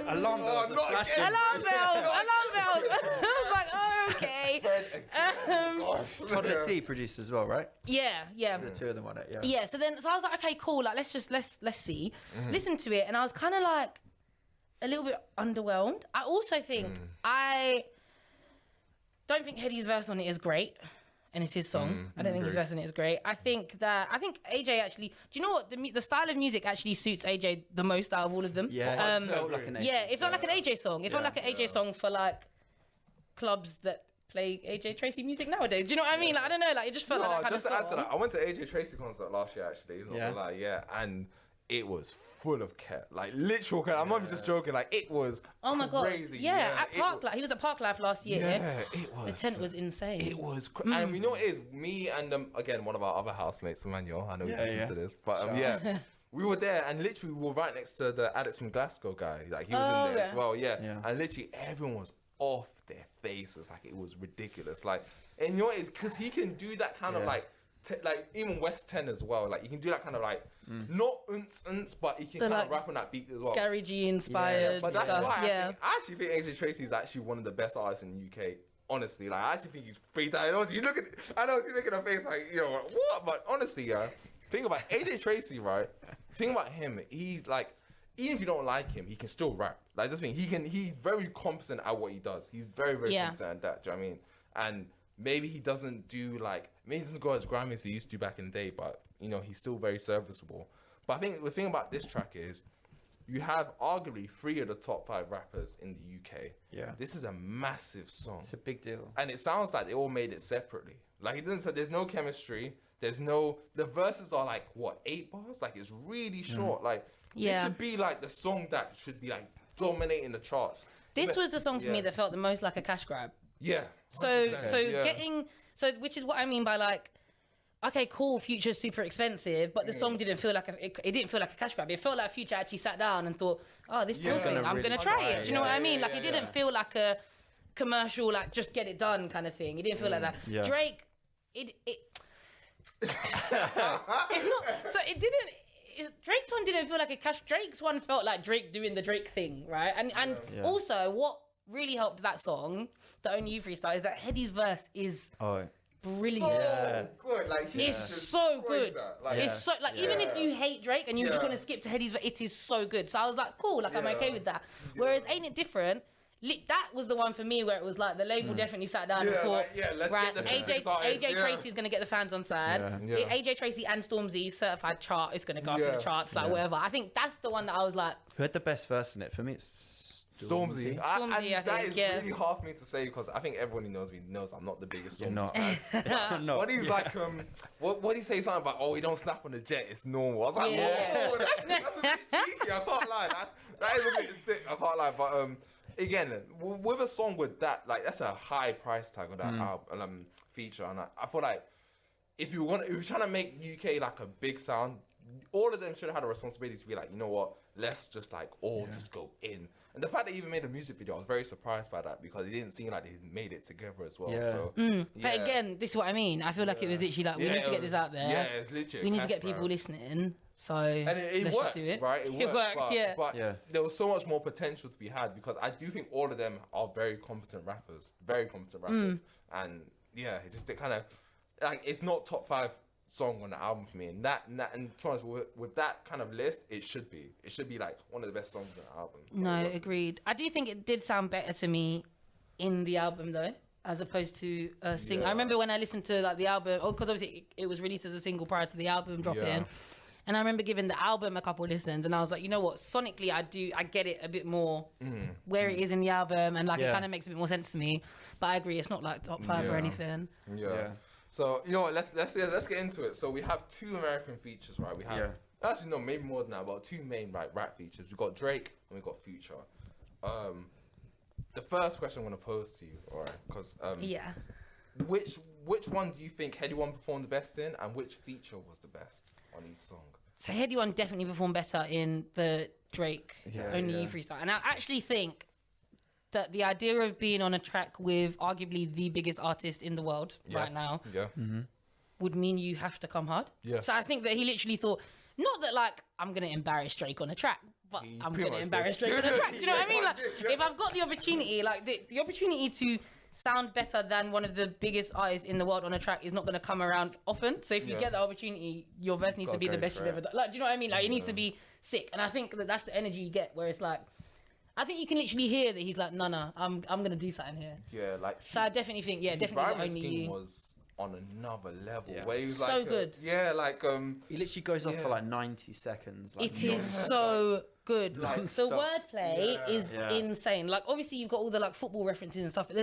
alarm bells. Alarm bells. I was like, oh, okay. Toddler T produced as well, right? Yeah. The two of them on it, Yeah, so I was like, okay, cool. Like, let's see. Listen to it, and I was kind of like a little bit underwhelmed. I also think I don't think Headie's verse on it is great. And it's his song. I don't think his verse on it is great. I think AJ actually. Do you know what the style of music actually suits AJ the most out of all of them? Yeah, it felt like an AJ. It felt like an AJ song. It felt like an AJ song for like clubs that play AJ Tracy music nowadays. Do you know what I mean? Like, I don't know. Like, it just felt like that kind of song. Just to add to that, I went to AJ Tracy concert last year actually. And it was full of cat, like literal cat. I'm not even just joking. Like, it was crazy. At Park. He was at Park Life last year. Yeah, it was. The tent was insane. It was, and you know what it is? Me and again one of our other housemates, Emmanuel. I know he listens to this, but we were there, and literally we were right next to the Alex from Glasgow guy. Like, he was in there as well. And literally everyone was off their faces. Like, it was ridiculous. Like, and you know what it is? Because he can do that kind of like like even West 10 as well. Like you can do that kind of like not unts, but you can kind of rap on that beat as well. Gary G inspired But that's stuff. why I actually think AJ Tracey is actually one of the best artists in the UK. Honestly, like I actually think he's pretty talented. You look at, I know he's making a face like, you know what? But honestly, yeah, think about AJ Tracey, right? Think about him. He's like, even if you don't like him, he can still rap. Like this thing, he's very competent at what he does. He's very competent at that. Do you know what I mean? And maybe he doesn't do like, maybe he doesn't go as Grammy as he used to back in the day, but you know, he's still very serviceable. But I think the thing about this track is, you have arguably 3 of the top 5 rappers in the UK. Yeah. This is a massive song. It's a big deal. And it sounds like they all made it separately. Like it doesn't say there's no chemistry. The verses are like, what, 8 bars? Like it's really short. Like it should be like the song that should be like dominating the charts. This was the song for me that felt the most like a cash grab. Yeah. So which is what I mean by like, okay, cool, Future's super expensive, but the song didn't feel like it didn't feel like a cash grab. It felt like Future actually sat down and thought, oh, this cool thing, I'm gonna try it. Do you know what I mean? Like it didn't feel like a commercial, like just get it done kind of thing. It didn't feel like that. Yeah. Drake, it's not. So it didn't. Drake's one didn't feel like a cash. Drake's one felt like Drake doing the Drake thing, right? And also what really helped that song, the Only You freestyle, is that Headie's verse is brilliant. So good. Like it's so good. Like, it's so like even if you hate Drake and you just want to skip to Headie's, it is so good. So I was like, cool, like I'm okay with that. Whereas Ain't It Different, that was the one for me where it was like the label definitely sat down and thought, let's right, get the AJ Tracey's gonna get the fans on side. AJ Tracey and Stormzy certified chart is gonna go up in the charts, like whatever. I think that's the one that I was like, who had the best verse in it? For me, it's Stormzy. I that think, is really hard for me to say because I think everyone who knows me knows I'm not the biggest Stormzy fan. No. What he's like, what do you say something about? Oh, he don't snap on the jet. It's normal. I was like, whoa, that's a bit cheeky. I can't lie. That is a bit sick. I can't lie. But again, with a song with that, like that's a high price tag on that album, feature, and I feel like if you're trying to make UK like a big sound, all of them should have had a responsibility to be like, you know what, let's just like just go in. And the fact that he even made a music video, I was very surprised by that because it didn't seem like they made it together as well. Yeah. So, but again, this is what I mean. I feel like it was literally like, we need to get this out there. Yeah, it's literally. We need to get people listening. So and it worked, do it. right? It works, but there was so much more potential to be had because I do think all of them are very competent rappers, and it just kind of like it's not top 5 song on the album for me, and to be honest, with that kind of list, it should be like one of the best songs on the album. No, agreed. I do think it did sound better to me in the album though, as opposed to a single. I remember when I listened to like the album, because obviously it was released as a single prior to the album dropping. And I remember giving the album a couple of listens, and I was like, you know what? Sonically, I get it a bit more where it is in the album, and like it kind of makes a bit more sense to me. But I agree, it's not like top 5 or anything. Yeah. So you know what? Let's get into it. So we have 2 American features, right? We have actually no, maybe more than that, but 2 main rap features. We've got Drake and we've got Future. The first question I'm gonna pose to you, all right? Because which one do you think Headie One performed the best in, and which feature was the best on each song? So Headie One definitely performed better in the Drake Only You freestyle, and I actually think that the idea of being on a track with arguably the biggest artist in the world right now would mean you have to come hard. So I think that he literally thought, not that like I'm gonna embarrass Drake on a track, but I'm gonna embarrass Drake on a track. Do you know what I mean? Like if I've got the opportunity, like the opportunity to sound better than one of the biggest artists in the world on a track is not going to come around often. So if you get the opportunity, your verse needs to be the best you've ever done. Like, do you know what I mean? Like, it needs to be sick. And I think that that's the energy you get, where it's like, I think you can literally hear that he's like, no, I'm going to do something here. Yeah, like. So I definitely think, definitely the Only You was on another level. Where he was so like, good. He literally goes off for like 90 seconds. Like, it is so good. Like, the wordplay is insane. Like, obviously you've got all the like football references and stuff, but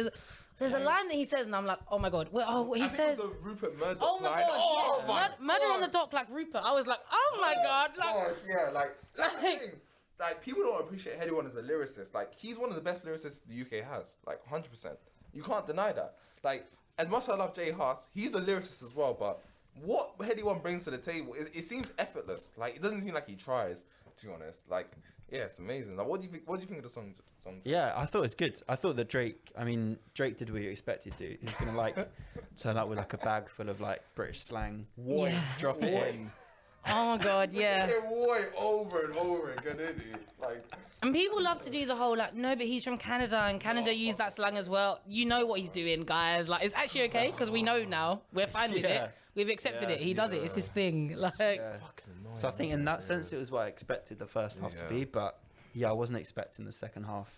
there's a line that he says, and I'm like, oh my god. He says, the Rupert Murdoch oh my line. god, Murder on the Dock like Rupert. I was like, oh my god. Like, that's the thing. Like, people don't appreciate Headie One as a lyricist. Like, he's one of the best lyricists the UK has. Like, 100%. You can't deny that. Like, as much as I love Jay Haas, he's a lyricist as well, but what Headie One brings to the table, it seems effortless. Like, it doesn't seem like he tries. to be honest. Like, yeah, it's amazing. Like, what do you think of the song? Yeah, I thought it was good. I thought that Drake did what you expected to. He's gonna like turn up with like a bag full of like British slang, drop it in. Oh my god, yeah. Over and over again, didn't he? Like, and people love to do the whole like, no, but he's from Canada, and Canada use that slang as well. You know what he's doing, guys. Like, it's actually okay because we know now. We're fine with it. We've accepted it. He does it. It's his thing. Like, so I think in that sense, it was what I expected the first half to be, but I wasn't expecting the second half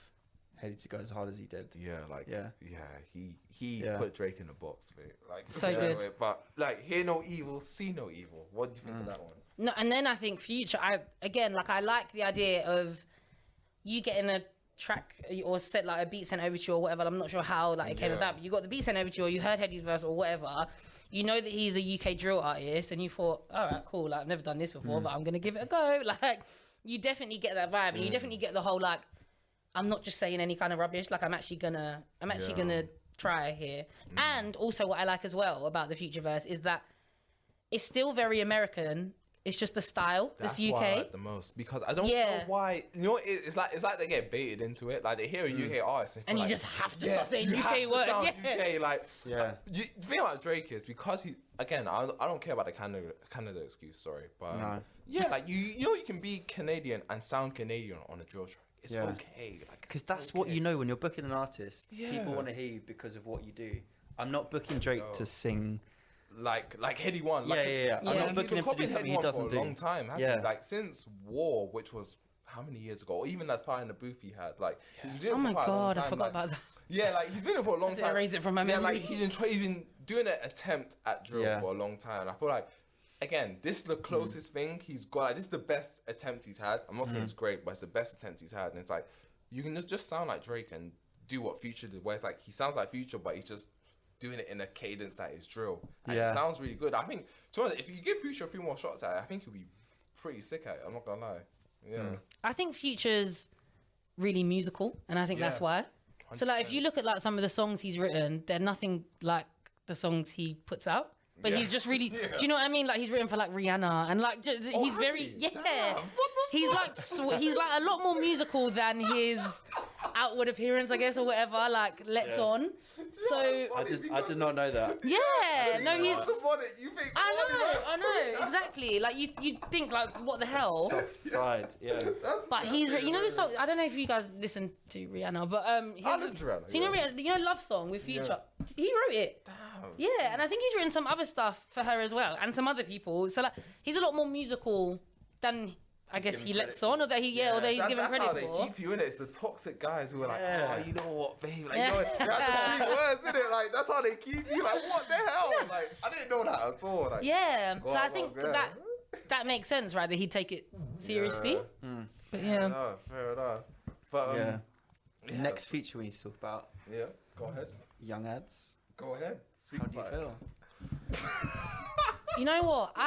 Headie to go as hard as he did. He put Drake in the box, mate. Like, so good. But like, hear no evil, see no evil. What do you think of that one? No, and then I think Future. I like the idea of you getting a track or set like a beat sent over to you or whatever. I'm not sure how like it came about, but you got the beat sent over to you, or you heard Headie's verse or whatever. You know that he's a UK drill artist, and you thought, all right, cool. Like, I've never done this before, but I'm gonna give it a go. Like, you definitely get that vibe, and you definitely get the whole like, I'm not just saying any kind of rubbish. Like, I'm actually gonna try here. And also, what I like as well about the Future verse is that it's still very American. It's just the style. That's UK. what I like the most, because I don't know why. You know, it's like they get baited into it. Like, they hear a UK artist and like, you just have to start saying you UK have to words. sound UK. Like, the thing about Drake is because he, again, I don't care about the Canada excuse. Sorry, but like you know, you can be Canadian and sound Canadian on a drill track. It's okay, like, because that's what you know when you're booking an artist. People want to hear you because of what you do. I'm not booking Drake to sing. Like Headie One. Like, I'm not booking him to do something he doesn't do. For a long time, hasn't he? Like, since War, which was how many years ago, or even that part in the booth he had. Like, he's been doing it for quite a long time. I forgot about that. Yeah, like, he's been doing it for a long time. Erase it from my memory. Like, he's been doing an attempt at drill for a long time. And I feel like, again, this is the closest thing he's got. Like, this is the best attempt he's had. I'm not saying it's great, but it's the best attempt he's had. And it's like, you can just sound like Drake and do what Future did, where it's like he sounds like Future, but he's just doing it in a cadence that is drill. And it sounds really good. I think, to be honest, if you give Future a few more shots at it, I think he'll be pretty sick at it. I'm not gonna lie. Yeah. I think Future's really musical, and I think that's why. 100%. So, like, if you look at like some of the songs he's written, they're nothing like the songs he puts out. But he's just really, do you know what I mean? Like, he's written for like Rihanna, and like he's very, he's like he's like a lot more musical than his outward appearance, I guess, or whatever. Like, Let's On. So I did not know that. Yeah, no, he's. You think I know, exactly. Like, you think like, what the hell? Soft side, But he's, you know, the song. I don't know if you guys listen to Rihanna, but I listen to Rihanna. So you know, Love Song with Future. He wrote it. Damn. Yeah, and I think he's written some other stuff for her as well, and some other people. So like, he's a lot more musical than I guess he lets on, or that he's given credit for. That's how they keep you in it. It's the toxic guys who are like, oh, you know what, babe? Like, you know, you have to speak words, innit? Like, that's how they keep you. Like, what the hell? Like, I didn't know that at all. Like, so I think that makes sense, right? That he'd take it seriously. But fair enough. But next feature we need to talk about. Yeah, go ahead. Young Ads. Go ahead. How do you feel? You know what?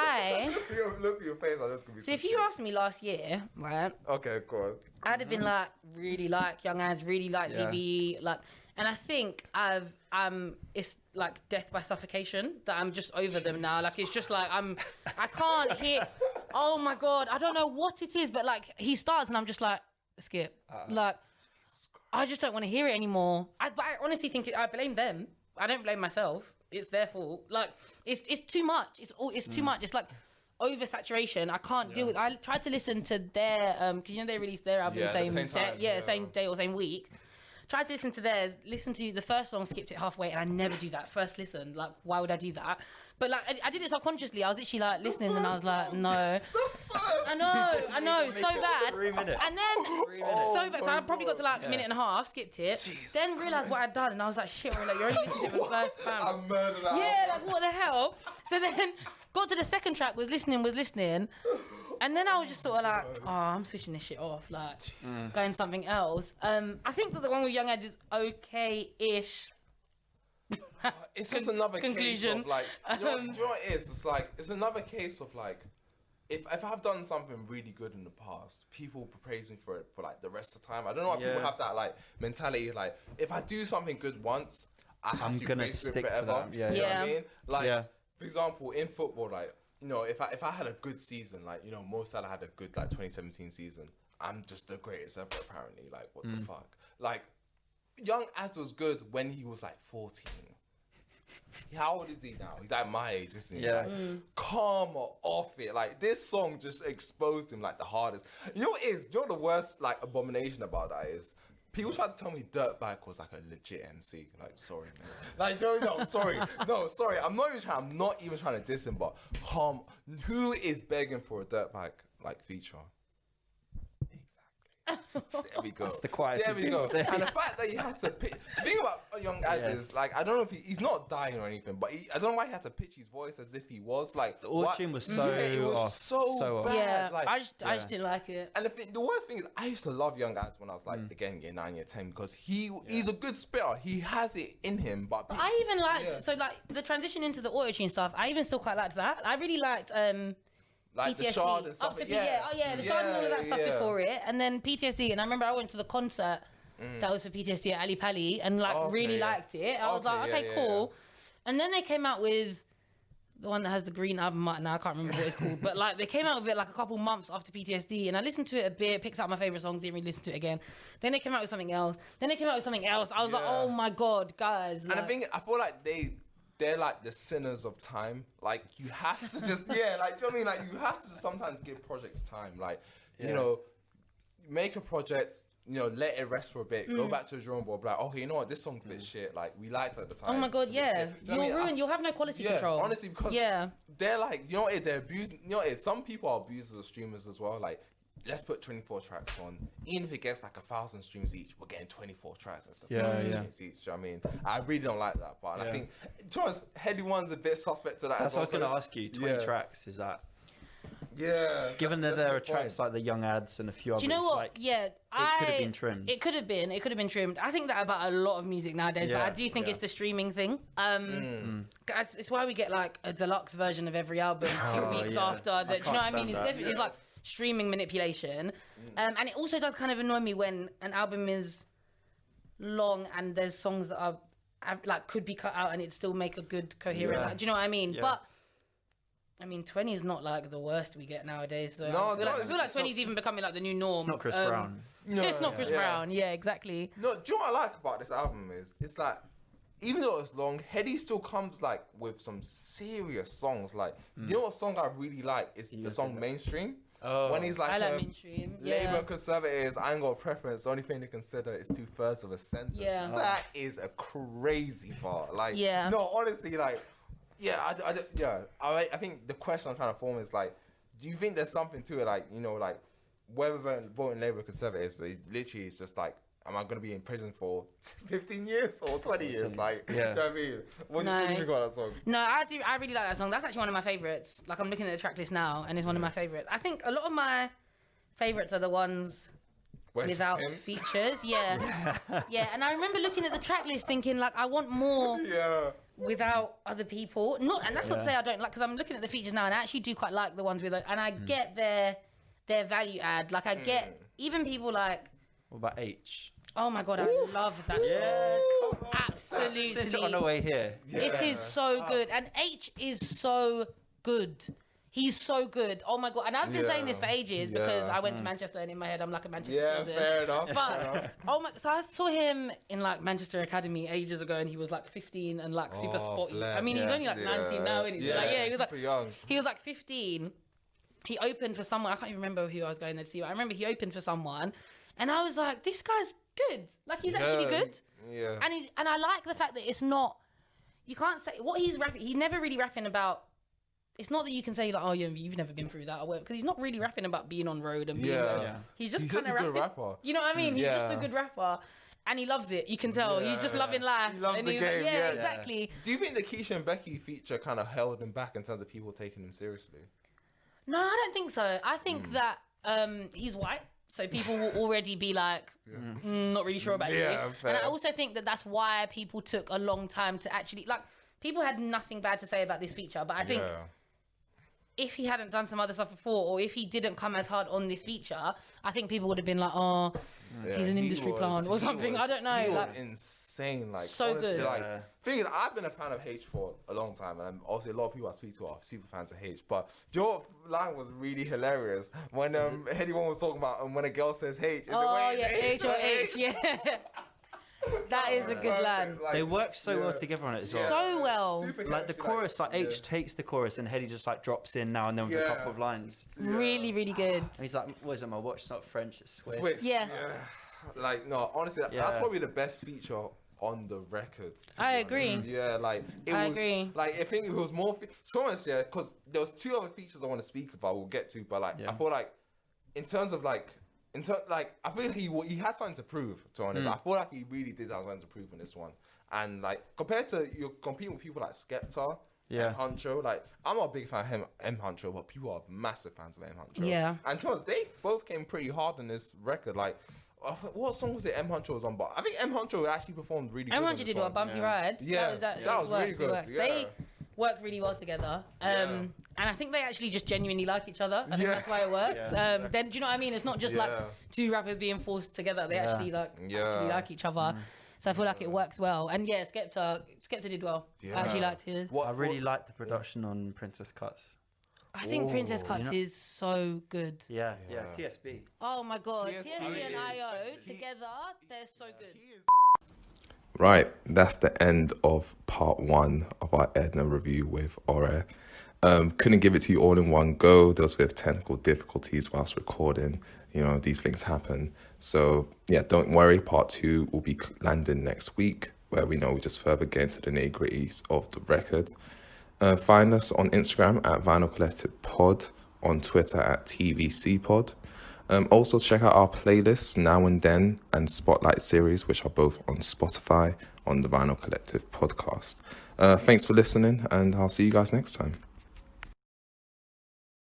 Look at your face. I'm just gonna be. See, if you asked me last year, right? Okay, go on. I'd have been like, really like Young Ads, really like TV, like, and I think it's like death by suffocation that I'm just over them now. Like, it's just like I can't hear. Oh my god, I don't know what it is, but like he starts and I'm just like, skip. Like, I just don't want to hear it anymore. But I honestly think I blame them. I don't blame myself. It's their fault. Like, it's too much. It's too much. It's like oversaturation. I can't deal with. I tried to listen to their because you know they released their album same day or same week. Tried to listen to theirs. Listen to the first song, skipped it halfway, and I never do that. First listen, like, why would I do that? But like, I did it subconsciously. I was literally like listening, and I was like, no. I know, so bad. 3 minutes. And then so bad. So I probably got to like a minute and a half, skipped it. Jesus then realised what I'd done, and I was like, shit, like, you're only listening to it for the first time. I murdered that. Yeah, like, what the hell? So then got to the second track, was listening. And then I was just sort of like, oh, I'm switching this shit off, like, going something else. I think that the one with Young Ads is okay-ish. It's just another conclusion. case of like, you know what it is? It's like, it's another case of like, if I've done something really good in the past, people praise me for it for like the rest of the time. I don't know why people have that like mentality. Like, if I do something good once, I'm gonna stick to that. Yeah. You know what I mean? Like, for example, in football, like, you know, if I had a good season, like, you know, Mo Salah had a good, like, 2017 season, I'm just the greatest ever, apparently. Like, what the fuck? Like, Young Adz was good when he was, like, 14. How old is he now? He's like my age, isn't he? Yeah. Like, come off it. Like, this song just exposed him, like, the hardest. You know what it is? You know what the worst, like, abomination about that is? People try to tell me Dirtbag was like a legit MC. Like, sorry, man. Like, no, sorry. No, sorry. I'm not even trying to diss him, but who is begging for a Dirtbag like feature? Exactly. There we go. That's the quietest. There we go. And the fact that he had to pitch. The thing about Young Adz is, like, I don't know if he's not dying or anything, but I don't know why he had to pitch his voice as if he was. Like, the auto-tune was so it was off. so bad. Yeah, Like, I just didn't like it. and the worst thing is, I used to love Young Adz when I was like, again, year 9, year 10, because he's a good spitter. He has it in him, but I even liked so like the transition into the auto-tune stuff. I even still quite liked that. I really liked like the PTSD Shard and stuff. up to the Shard and all of that stuff before it, and then PTSD. And I remember I went to the concert that was for PTSD at Ali Pali, and like really liked it. I was like, okay, cool. And then they came out with the one that has the green album art. Now I can't remember what it's called, but like they came out with it like a couple months after PTSD, and I listened to it a bit, picked out my favorite songs, didn't really listen to it again. Then they came out with something else. I was like, oh my god, guys! And I think I feel like they're like the sinners of time. Like, you have to just like, do you know what I mean? Like, you have to sometimes give projects time. Like, you know, make a project. You know, let it rest for a bit. Go back to the drawing board. Be like, okay, you know what? This song's a bit shit. Like, we liked it at the time. Oh my god, yeah. You'll ruin. You'll have no quality control. Honestly, because they're like, you know what? They're abusing. You know what? Some people are abusers of streamers as well. Like, let's put 24 tracks on. Even if it gets like 1,000 streams each, we're getting 24 tracks. That's 1,000 streams each. I mean, I really don't like that. But I think, to be honest, Headie One's a bit suspect to that. That's what I was going to ask you. 20 tracks, is that? Yeah. Given that there are tracks like the Young Adz and a few others, Do you know what? like, it could have been trimmed. It could have been trimmed. I think that about a lot of music nowadays, but I do think it's the streaming thing. It's why we get like a deluxe version of every album 2 weeks after. That, do you know what I mean? It's definitely it's like streaming manipulation. And it also does kind of annoy me when an album is long and there's songs that are like could be cut out and it still make a good coherent. Like, do you know what I mean? But I mean, 20 is not like the worst we get nowadays. So I feel like 20 is even becoming like the new norm. It's not Chris Brown. No, it's not Chris Brown. Yeah, exactly. No, do you know what I like about this album is it's like, even though it's long, Headie still comes like with some serious songs. Like, you know what song I really like is the song Mainstream. Oh. When he's like, I like Mainstream. Labour conservatives, I ain't got a preference. The only thing to consider is 2/3 of a sentence. Yeah. That is a crazy part. Like, Yeah. no, honestly, like, I think the question I'm trying to form is like, do you think there's something to it? Like, you know, like whether voting Labour conservatives, they literally it's just like, am I going to be in prison for 15 years or 20 years? Like, do you know what I mean? What do you think about that song? No, I really like that song. That's actually one of my favourites. Like, I'm looking at the track list now, and it's one of my favourites. I think a lot of my favourites are the ones without features. Yeah. And I remember looking at the track list thinking, like, I want more without other people. And that's not to say I don't like, because I'm looking at the features now, and I actually do quite like the ones with, and I get their value add. Like, I get even people like... What about H? Oh my god, I love that song. Absolutely. Sit on the way here. It is so good. And H is so good. He's so good. Oh my god. And I've been saying this for ages because I went to Manchester and in my head I'm like a Manchester citizen. Fair enough. But so I saw him in like Manchester Academy ages ago and he was like 15 and like super spotty. Bless. I mean he's only like 19 now, isn't he? So like, he was like young. He was like 15. He opened for someone. I can't even remember who I was going there to see. But I remember he opened for someone and I was like, this guy's good. Like he's actually good. Yeah. And I like the fact that it's not, you can't say what he's rapping. He's never really rapping about. It's not that you can say like, oh, you've never been through that or whatever, because he's not really rapping about being on road and being. He's just kind of a good rapper. You know what I mean? He's just a good rapper, and he loves it. You can tell he's just loving life. He loves and the game. Like, exactly. Do you think the Keisha and Becky feature kind of held him back in terms of people taking him seriously? No, I don't think so. I think that he's white. So people will already be like, not really sure about you. Fair. And I also think that that's why people took a long time to actually, like, people had nothing bad to say about this feature. But I think if he hadn't done some other stuff before, or if he didn't come as hard on this feature, I think people would have been like, oh, he's an industry plant or something. I don't know. He like, was insane. Like, so honestly, good. Like, thing is, I've been a fan of H for a long time, and obviously a lot of people I speak to are super fans of H. But your line was really hilarious when Headie One was talking about when a girl says H. Is it H or H? Yeah. That is a good line. Like, they work so well together on it as well. So well. Like the chorus, like H takes the chorus and Headie just like drops in now and then with a couple of lines. Really, really good. And he's like, what is it? My watch is not French, it's Swiss. Yeah. Like, no, honestly, that's probably the best feature on the record. I agree. Yeah, like I agree. Like, I think it was more. So honest, yeah, because there was 2 other features I want to speak about. We'll get to, but like, I feel like in terms of like. I feel he had something to prove, to be honest. I feel like he really did have something to prove in this one. And like, compared to, you're competing with people like Skepta and Huncho. Like, I'm not a big fan of him, M. Huncho, but people are massive fans of M. Huncho. Yeah. And to be honest, they both came pretty hard on this record. Like, what song was it M. Huncho was on? But I think M. Huncho actually performed really good. M. Huncho did a bumpy ride. Yeah, that was really good. Yeah. They work really well together. And I think they actually just genuinely like each other. I think that's why it works. Then, do you know what I mean? It's not just like 2 rappers being forced together. They actually like each other. So I feel like it works well. And yeah, Skepta did well. I actually liked his. I really liked the production on Princess Cuts. I think Princess Cuts is so good. Yeah, TSB. Oh my god, TSB and IO together, they're so good. Right, that's the end of part 1 of our EDNA review with Ore. Couldn't give it to you all in one go. There was a bit of technical difficulties whilst recording. You know, these things happen. So yeah, don't worry. Part 2 will be landing next week, where we just further get into the nitty-gritties of the record. Find us on Instagram at Vinyl Collective Pod, on Twitter at TVC Pod. Also check out our playlists Now and Then and Spotlight series, which are both on Spotify on the Vinyl Collective podcast. Thanks for listening, and I'll see you guys next time.